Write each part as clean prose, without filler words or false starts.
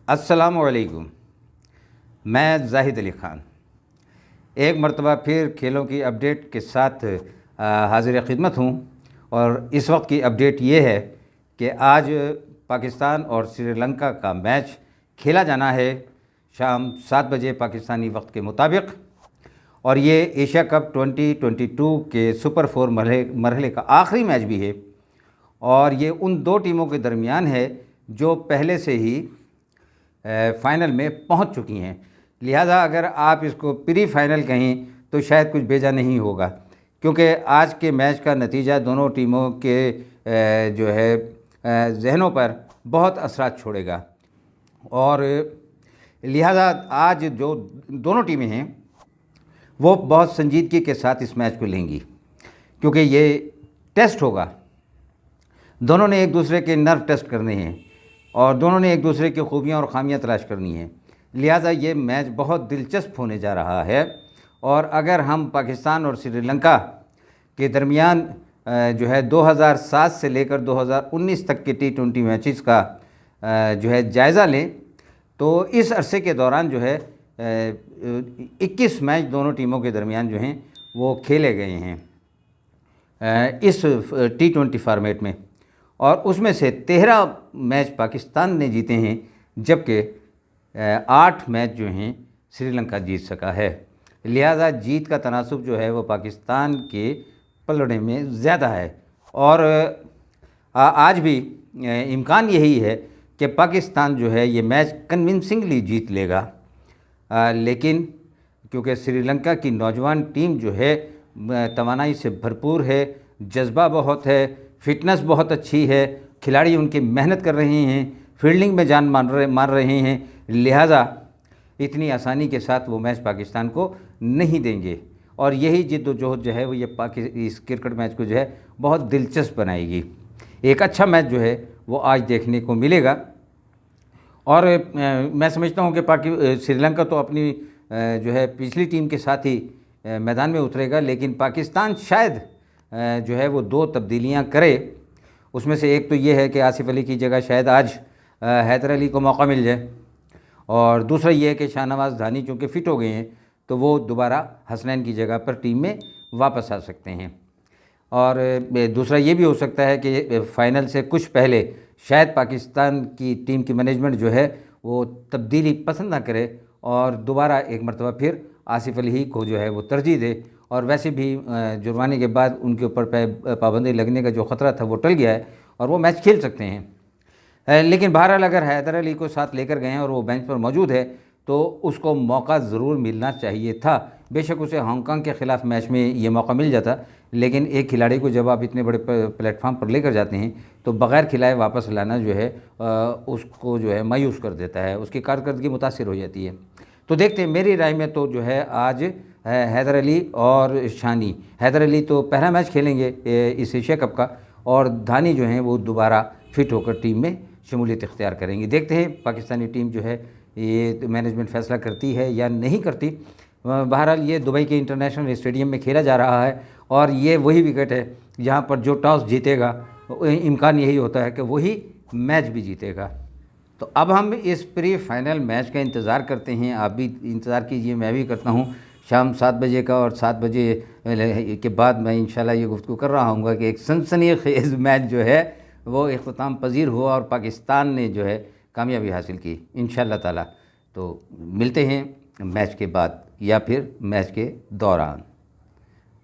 अस्सलामुअलैकुम। मैं ज़ाहिद अली ख़ान एक मरतबा फिर खेलों की अपडेट के साथ हाज़िर खिदमत हूँ। और इस वक्त की अपडेट ये है कि आज पाकिस्तान और श्रीलंका का मैच खेला जाना है शाम 7 बजे पाकिस्तानी वक्त के मुताबिक। और ये एशिया कप 2022 के सुपर 4 मरहले का आखिरी मैच भी है। और ये उन दो टीमों के दरमियान है जो पहले से ही फ़ाइनल में पहुंच चुकी हैं। लिहाजा अगर आप इसको प्री फाइनल कहें तो शायद कुछ बेजा नहीं होगा, क्योंकि आज के मैच का नतीजा दोनों टीमों के जो है जहनों पर बहुत असरात छोड़ेगा। और लिहाजा आज जो दोनों टीमें हैं वो बहुत संजीदगी के साथ इस मैच को लेंगी, क्योंकि ये टेस्ट होगा। दोनों ने एक दूसरे के नर्व टेस्ट करने हैं और दोनों ने एक दूसरे की खूबियाँ और ख़ामियाँ तलाश करनी हैं। लिहाजा ये मैच बहुत दिलचस्प होने जा रहा है। और अगर हम पाकिस्तान और श्रीलंका के दरमियान जो है 2007 से लेकर 2019 तक के T20 मैचेस का जो है जायज़ा लें तो इस अरसे के दौरान जो है 21 मैच दोनों टीमों के दरमियान जो हैं वो खेले गए हैं इस T20 फार्मेट में। और उसमें से 13 मैच पाकिस्तान ने जीते हैं, जबकि 8 मैच जो हैं श्रीलंका जीत सका है। लिहाजा जीत का तनासुब जो है वो पाकिस्तान के पलड़े में ज़्यादा है। और आज भी इम्कान यही है कि पाकिस्तान जो है ये मैच कन्विंसिंगली जीत लेगा। लेकिन क्योंकि श्रीलंका की नौजवान टीम जो है तवानाई से भरपूर है, जज्बा बहुत है, फिटनेस बहुत अच्छी है, खिलाड़ी उनकी मेहनत कर रहे हैं, फील्डिंग में जान मार रहे हैं, लिहाजा इतनी आसानी के साथ वो मैच पाकिस्तान को नहीं देंगे। और यही जिद्दोजहद जो है वो ये इस क्रिकेट मैच को जो है बहुत दिलचस्प बनाएगी। एक अच्छा मैच जो है वो आज देखने को मिलेगा। और मैं समझता हूँ कि श्रीलंका तो अपनी जो है पिछली टीम के साथ ही मैदान में उतरेगा, लेकिन पाकिस्तान शायद जो है वो 2 तब्दीलियाँ करे। उसमें से एक तो ये है कि आसिफ अली की जगह शायद आज हैदर अली को मौका मिल जाए, और दूसरा ये है कि शाहनवाज़ धानी चूँकि फ़िट हो गए हैं तो वो दोबारा हसनैन की जगह पर टीम में वापस आ सकते हैं। और दूसरा ये भी हो सकता है कि फ़ाइनल से कुछ पहले शायद पाकिस्तान की टीम की मैनेजमेंट जो है वो तब्दीली पसंद ना करे और दोबारा एक मरतबा फिर आसिफ अली ही को जो है वो तरजीह दे। और वैसे भी जुर्माने के बाद उनके ऊपर पाबंदी लगने का जो ख़तरा था वो टल गया है और वो मैच खेल सकते हैं। लेकिन बहरहाल अगर हैदर अली को साथ लेकर गए हैं और वो बेंच पर मौजूद है तो उसको मौका ज़रूर मिलना चाहिए था। बेशक उसे हांगकांग के ख़िलाफ़ मैच में ये मौका मिल जाता, लेकिन एक खिलाड़ी को जब आप इतने बड़े प्लेटफॉर्म पर लेकर जाते हैं तो बग़ैर खिलाए वापस लाना जो है उसको जो है मायूस कर देता है, उसकी कारकर्दगी मुतासिर हो जाती है। तो देखते हैं, मेरी राय में तो जो है आज हैदर अली और शानी, हैदर अली तो पहला मैच खेलेंगे इस एशिया कप का, और धानी जो हैं वो दोबारा फिट होकर टीम में शमूलियत इख्तियार करेंगे। देखते हैं पाकिस्तानी टीम जो है ये मैनेजमेंट फ़ैसला करती है या नहीं करती। बहरहाल ये दुबई के इंटरनेशनल स्टेडियम में खेला जा रहा है और ये वही विकेट है जहाँ पर जो टॉस जीतेगा इम्कान यही होता है कि वही मैच भी जीतेगा। तो अब हम इस प्री फाइनल मैच का इंतज़ार करते हैं। आप भी इंतज़ार कीजिए, मैं भी करता हूँ शाम 7 बजे का। और 7 बजे के बाद मैं इंशाल्लाह ये गुफ्तगू कर रहा हूँ कि एक सनसनीखेज़ मैच जो है वो इख्तिताम पजीर हुआ और पाकिस्तान ने जो है कामयाबी हासिल की इंशाल्लाह ताला। तो मिलते हैं मैच के बाद या फिर मैच के दौरान।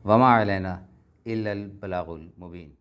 वमा अलैना इल्लल बलागुल मुबीन।